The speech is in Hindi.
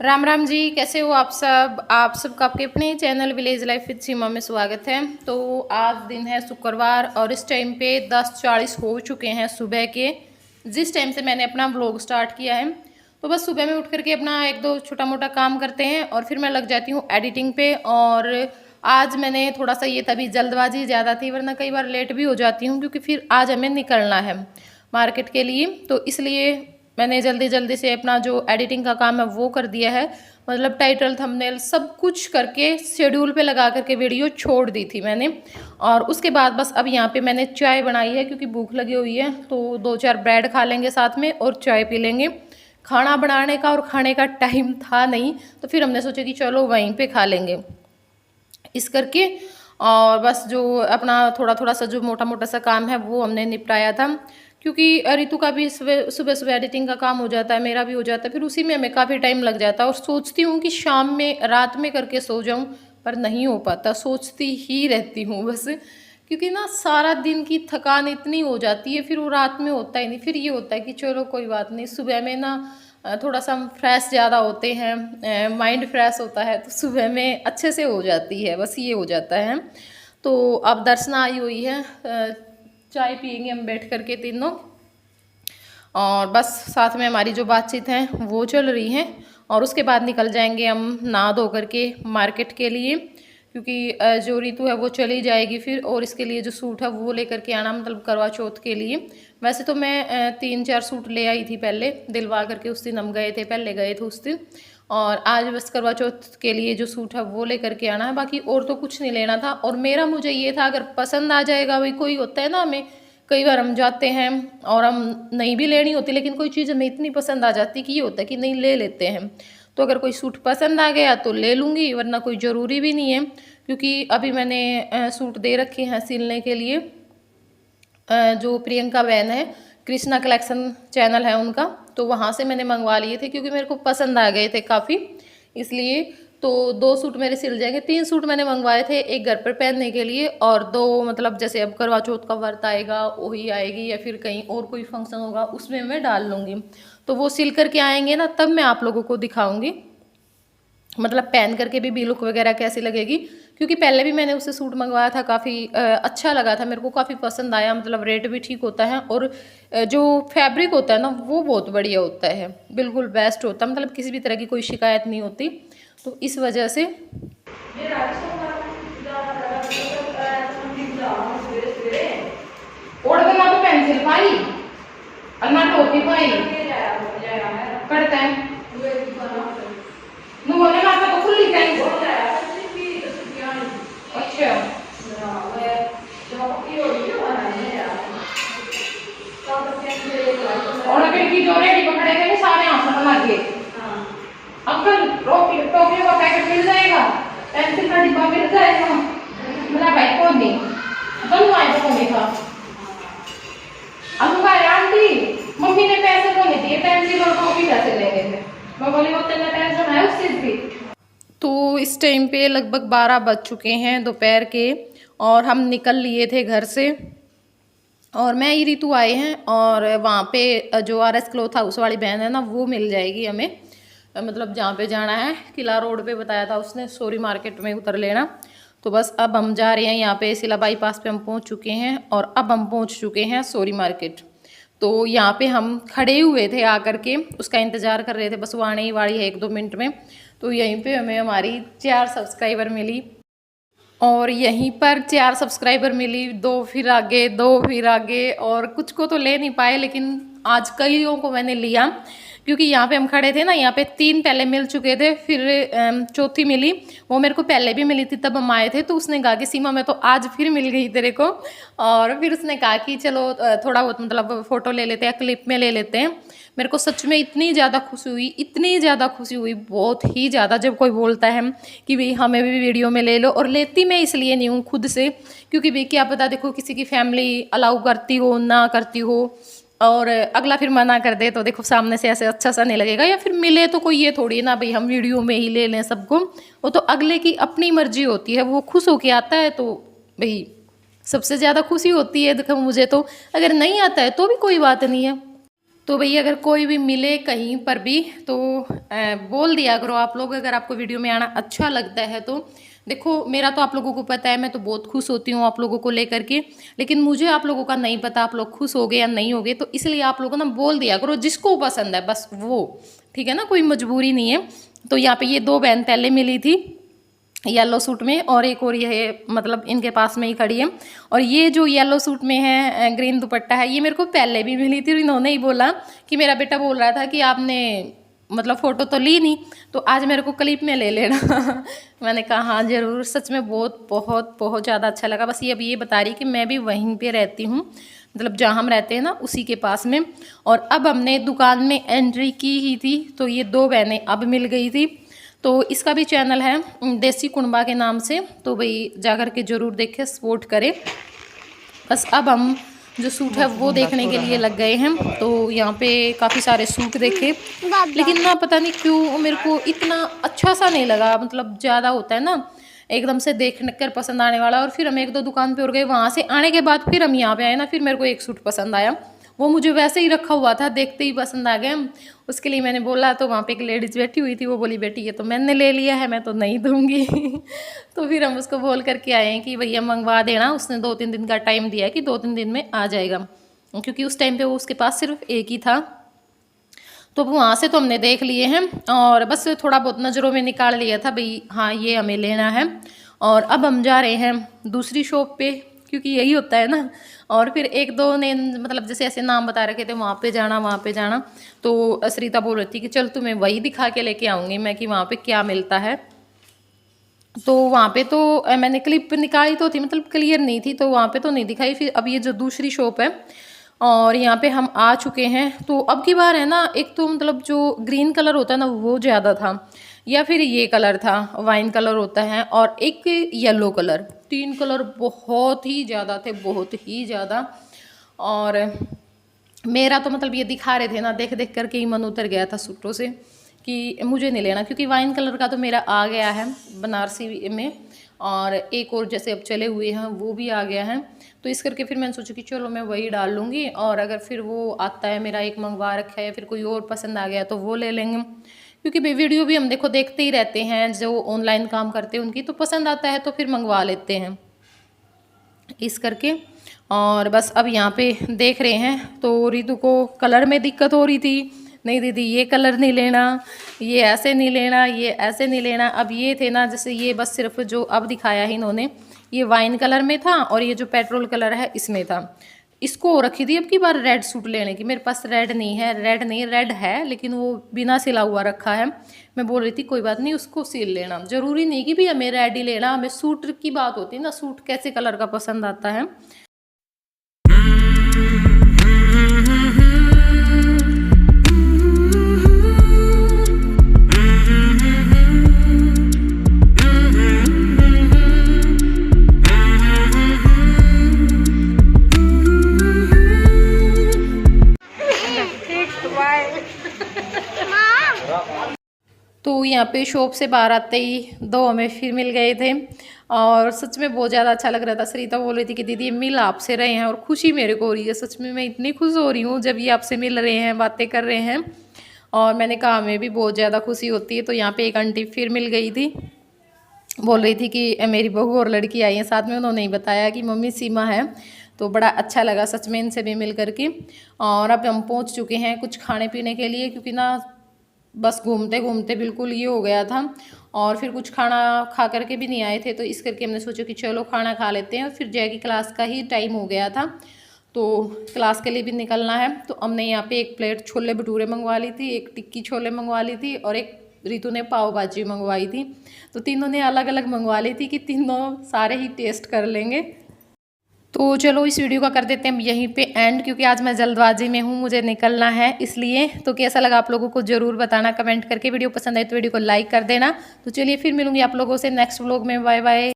राम राम जी, कैसे हो आप सब। आप सबका आपके अपने चैनल विलेज लाइफ विद सीमा में स्वागत है। तो आज दिन है शुक्रवार और इस टाइम पे 10:40 हो चुके हैं सुबह के, जिस टाइम से मैंने अपना व्लॉग स्टार्ट किया है। तो बस सुबह में उठ करके अपना एक दो छोटा मोटा काम करते हैं और फिर मैं लग जाती हूँ एडिटिंग पे। और आज मैंने थोड़ा सा ये तभी जल्दबाजी ज़्यादा थी, वरना कई बार लेट भी हो जाती हूँ क्योंकि फिर आज हमें निकलना है मार्केट के लिए। तो इसलिए मैंने जल्दी जल्दी से अपना जो एडिटिंग का काम है वो कर दिया है। मतलब टाइटल थंबनेल सब कुछ करके शेड्यूल पे लगा करके वीडियो छोड़ दी थी मैंने। और उसके बाद बस अब यहाँ पे मैंने चाय बनाई है क्योंकि भूख लगी हुई है, तो 2-4 ब्रेड खा लेंगे साथ में और चाय पी लेंगे। खाना बनाने का और खाने का टाइम था नहीं, तो फिर हमने सोचा कि चलो वहीं पे खा लेंगे इस करके। और बस जो अपना थोड़ा थोड़ा सा जो मोटा मोटा सा काम है वो हमने निपटाया था, क्योंकि ऋतु का भी सुबह सुबह एडिटिंग का काम हो जाता है, मेरा भी हो जाता है, फिर उसी में हमें काफ़ी टाइम लग जाता है। और सोचती हूँ कि शाम में रात में करके सो जाऊँ, पर नहीं हो पाता, सोचती ही रहती हूँ बस। क्योंकि ना सारा दिन की थकान इतनी हो जाती है, फिर वो रात में होता ही नहीं। फिर ये होता है कि चलो कोई बात नहीं, सुबह में ना थोड़ा सा हम फ्रेश ज़्यादा होते हैं, माइंड फ्रेश होता है, तो सुबह में अच्छे से हो जाती है, बस ये हो जाता है। तो अब दर्शना आई हुई है, चाय पियेंगे हम बैठ करके तीनों, और बस साथ में हमारी जो बातचीत है वो चल रही है। और उसके बाद निकल जाएंगे हम नहा धो करके मार्केट के लिए, क्योंकि जो ऋतु है वो चली जाएगी फिर। और इसके लिए जो सूट है वो लेकर के आना, मतलब करवा चौथ के लिए। वैसे तो मैं 3-4 सूट ले आई थी पहले, दिलवा करके उस दिन हम गए थे, पहले गए थे उस दिन। और आज बस करवा चौथ के लिए जो सूट है वो लेकर के आना है, बाकी और तो कुछ नहीं लेना था। और मेरा मुझे ये था अगर पसंद आ जाएगा, भाई कोई होता है ना, हमें कई बार हम जाते हैं और हम नहीं भी लेनी होती, लेकिन कोई चीज़ हमें इतनी पसंद आ जाती कि ये होता है कि नहीं ले लेते हैं। तो अगर कोई सूट पसंद आ गया तो ले लूँगी, वरना कोई ज़रूरी भी नहीं है। क्योंकि अभी मैंने सूट दे रखे हैं सिलने के लिए, जो प्रियंका बहन है, कृष्णा कलेक्शन चैनल है उनका, तो वहाँ से मैंने मंगवा लिए थे क्योंकि मेरे को पसंद आ गए थे काफ़ी, इसलिए। तो 2 सूट मेरे सिल जाएंगे। 3 सूट मैंने मंगवाए थे, एक घर पर पहनने के लिए और 2 मतलब जैसे अब करवा चौथ का व्रत आएगा वही आएगी, या फिर कहीं और कोई फंक्शन होगा उसमें मैं डाल लूँगी। तो वो सिल करके आएंगे ना, तब मैं आप लोगों को दिखाऊंगी, मतलब पहन करके भी लुक वगैरह कैसी लगेगी। क्योंकि पहले भी मैंने उससे सूट मंगवाया था, काफ़ी अच्छा लगा था मेरे को, काफ़ी पसंद आया। मतलब रेट भी ठीक होता है और जो फैब्रिक होता है ना वो बहुत बढ़िया होता है, बिल्कुल बेस्ट होता है, मतलब किसी भी तरह की कोई शिकायत नहीं होती। तो इस वजह से पेंसिल पाई अन्ना टोपी पाई करता है तो खुली पेंसिल। अच्छा और अगर की जो रेडी पकड़े थे सारे आंसर लग गए। अंकल टोपी का पैकेट मिल जाएगा, पेंसिल का डिब्बा मिल जाएगा। मेरा भाई कौन नहीं दोनों आए तो नहीं था। अनुका आंटी मम्मी ने पैसे तो नहीं दिए, पेंसिल और टोपी कैसे ले गए थे। मैं बोली वो तेरे टेंशन है उस चीज की। तो इस टाइम पे लगभग 12 बज चुके हैं दोपहर के, और हम निकल लिए थे घर से। और मैं ही ऋतु आए हैं, और वहाँ पे जो RS क्लॉथ हाउस वाली बहन है ना वो मिल जाएगी हमें, मतलब जहाँ पे जाना है किला रोड पे बताया था उसने, सोरी मार्केट में उतर लेना। तो बस अब हम जा रहे हैं, यहाँ पे सिला बाईपास पे हम पहुँच चुके हैं, और अब हम पहुँच चुके हैं सोरी मार्केट। तो यहाँ पे हम खड़े हुए थे आकर के, उसका इंतज़ार कर रहे थे, बस वो आने ही वाली है 1-2 मिनट में। तो यहीं पे हमें हमारी 4 सब्सक्राइबर मिली, और यहीं पर 4 सब्सक्राइबर मिली, 2 फिर आगे 2 फिर आगे, और कुछ को तो ले नहीं पाए, लेकिन आज कईयों को मैंने लिया। क्योंकि यहाँ पे हम खड़े थे ना, यहाँ पे 3 पहले मिल चुके थे, फिर चौथी मिली, वो मेरे को पहले भी मिली थी तब हम आए थे। तो उसने कहा कि सीमा मैं तो आज फिर मिल गई तेरे को, और फिर उसने कहा कि चलो थोड़ा बहुत मतलब फ़ोटो ले लेते हैं, क्लिप में ले लेते हैं। मेरे को सच में इतनी ज़्यादा खुशी हुई, इतनी ज़्यादा खुशी हुई, बहुत ही ज़्यादा, जब कोई बोलता है कि भाई हमें भी वीडियो में ले लो। और लेती मैं इसलिए नहीं हूँ खुद से, क्योंकि भाई क्या पता देखो किसी की फैमिली अलाउ करती हो ना करती हो, और अगला फिर मना कर दे तो देखो सामने से ऐसे अच्छा सा नहीं लगेगा। या फिर मिले तो कोई ये थोड़ी ना भाई हम वीडियो में ही ले लें सबको, वो तो अगले की अपनी मर्जी होती है, वो खुश होके आता है तो भाई सबसे ज़्यादा खुशी होती है। देखो मुझे तो अगर नहीं आता है तो भी कोई बात नहीं है, तो भैया अगर कोई भी मिले कहीं पर भी तो बोल दिया करो आप लोग, अगर आपको वीडियो में आना अच्छा लगता है तो। देखो मेरा तो आप लोगों को पता है, मैं तो बहुत खुश होती हूँ आप लोगों को लेकर के, लेकिन मुझे आप लोगों का नहीं पता आप लोग खुश हो गए या नहीं हो गए, तो इसलिए आप लोगों ना बोल दिया करो जिसको पसंद है बस वो, ठीक है ना, कोई मजबूरी नहीं है। तो यहाँ पे ये 2 बहन पहले मिली थी येलो सूट में, और एक और ये मतलब इनके पास में ही खड़ी है। और ये जो येलो सूट में है ग्रीन दुपट्टा है, ये मेरे को पहले भी मिली थी, इन्होंने ही बोला कि मेरा बेटा बोल रहा था कि आपने मतलब फ़ोटो तो ली नहीं, तो आज मेरे को क्लिप में ले लेना। मैंने कहा हाँ ज़रूर, सच में बहुत बहुत बहुत ज़्यादा अच्छा लगा। बस ये अभी ये बता रही कि मैं भी वहीं पे रहती हूँ, मतलब जहाँ हम रहते हैं ना उसी के पास में। और अब हमने दुकान में एंट्री की ही थी तो ये 2 बहनें अब मिल गई थी। तो इसका भी चैनल है देसी कुंबा के नाम से, तो भाई जाकर के ज़रूर देखें, सपोर्ट करें। बस अब हम जो सूट है वो देखने के लिए लग गए हैं। तो यहाँ पे काफ़ी सारे सूट देखे, लेकिन ना पता नहीं क्यों मेरे को इतना अच्छा सा नहीं लगा, मतलब ज़्यादा होता है ना एकदम से देख कर पसंद आने वाला। और फिर हम 1-2 दुकान पे और गए, वहाँ से आने के बाद फिर हम यहाँ पे आए ना, फिर मेरे को एक सूट पसंद आया, वो मुझे वैसे ही रखा हुआ था, देखते ही पसंद आ गया। उसके लिए मैंने बोला, तो वहाँ पे एक लेडीज़ बैठी हुई थी, वो बोली बेटी ये तो मैंने ले लिया है, मैं तो नहीं दूँगी। तो फिर हम उसको बोल करके आए हैं कि भैया मंगवा देना। उसने 2-3 दिन का टाइम दिया है कि 2-3 दिन में आ जाएगा, क्योंकि उस टाइम पे वो उसके पास सिर्फ एक ही था। तो वहाँ से तो हमने देख लिए हैं, और बस थोड़ा बहुत नज़रों में निकाल लिया था भाई हाँ ये हमें लेना है। और अब हम जा रहे हैं दूसरी शॉप पे, क्योंकि यही होता है ना। और फिर 1-2 ने मतलब जैसे ऐसे नाम बता रखे थे, वहाँ पे जाना वहाँ पे जाना। तो सरिता बोल रही थी कि चल तुम्हें वही दिखा के लेके आऊँगी मैं कि वहाँ पे क्या मिलता है। तो वहाँ पे तो मैंने क्लिप निकाली तो थी, मतलब क्लियर नहीं थी, तो वहाँ पे तो नहीं दिखाई। फिर अब ये जो दूसरी शॉप है और यहाँ पे हम आ चुके हैं। तो अब की बार है ना, एक तो मतलब जो ग्रीन कलर होता है ना वो ज़्यादा था, या फिर ये कलर था वाइन कलर होता है, और एक येलो कलर, 3 कलर बहुत ही ज़्यादा थे, बहुत ही ज़्यादा। और मेरा तो मतलब ये दिखा रहे थे ना, देख देख करके ही मन उतर गया था सूटों से कि मुझे नहीं लेना, क्योंकि वाइन कलर का तो मेरा आ गया है बनारसी में, और एक और जैसे अब चले हुए हैं वो भी आ गया है। तो इस करके फिर मैंने सोचा कि चलो मैं वही डाल लूँगी, और अगर फिर वो आता है, मेरा एक मंगवा रखा है, फिर कोई और पसंद आ गया तो वो ले लेंगे। क्योंकि वीडियो भी हम देखो देखते ही रहते हैं, जो ऑनलाइन काम करते हैं उनकी, तो पसंद आता है तो फिर मंगवा लेते हैं इस करके। और बस अब यहाँ पे देख रहे हैं, तो रितु को कलर में दिक्कत हो रही थी, नहीं दीदी ये कलर नहीं लेना, ये ऐसे नहीं लेना, ये ऐसे नहीं लेना। अब ये थे ना, जैसे ये बस सिर्फ जो अब दिखाया है इन्होंने, ये वाइन कलर में था, और ये जो पेट्रोल कलर है इसमें था। इसको रखी थी अब की बार रेड सूट लेने की, मेरे पास रेड नहीं है, रेड नहीं, रेड है लेकिन वो बिना सिला हुआ रखा है। मैं बोल रही थी कोई बात नहीं उसको सिल लेना, ज़रूरी नहीं कि भी हमें रेड ही लेना, हमें सूट की बात होती है ना, सूट कैसे कलर का पसंद आता है। तो यहाँ पे शॉप से बाहर आते ही 2 हमें फिर मिल गए थे, और सच में बहुत ज़्यादा अच्छा लग रहा था। सरिता बोल रही थी कि दीदी मिल आपसे रहे हैं, और खुशी मेरे को हो रही है, सच में मैं इतनी खुश हो रही हूँ जब ये आपसे मिल रहे हैं, बातें कर रहे हैं। और मैंने कहा हमें भी बहुत ज़्यादा खुशी होती है। तो यहाँ पे एक आंटी फिर मिल गई थी, बोल रही थी कि मेरी बहू और लड़की आई है साथ में, उन्होंने ही बताया कि मम्मी सीमा है। तो बड़ा अच्छा लगा सच में इनसे भी मिल करके। और अब हम पहुँच चुके हैं कुछ खाने पीने के लिए, क्योंकि ना बस घूमते घूमते बिल्कुल ये हो गया था, और फिर कुछ खाना खा करके भी नहीं आए थे, तो इस करके हमने सोचा कि चलो खाना खा लेते हैं। और फिर जय की क्लास का ही टाइम हो गया था, तो क्लास के लिए भी निकलना है। तो हमने यहाँ पे 1 प्लेट छोले भटूरे मंगवा ली थी, 1 टिक्की छोले मंगवा ली थी, और एक रितु ने पाव भाजी मंगवाई थी। तो तीनों ने अलग अलग मंगवा ली थी कि तीनों सारे ही टेस्ट कर लेंगे। तो चलो इस वीडियो का कर देते हैं यहीं पे एंड, क्योंकि आज मैं जल्दबाजी में हूँ, मुझे निकलना है इसलिए। तो कैसा लगा आप लोगों को ज़रूर बताना कमेंट करके, वीडियो पसंद आए तो वीडियो को लाइक कर देना। तो चलिए फिर मिलूंगी आप लोगों से नेक्स्ट व्लॉग में, बाय बाय।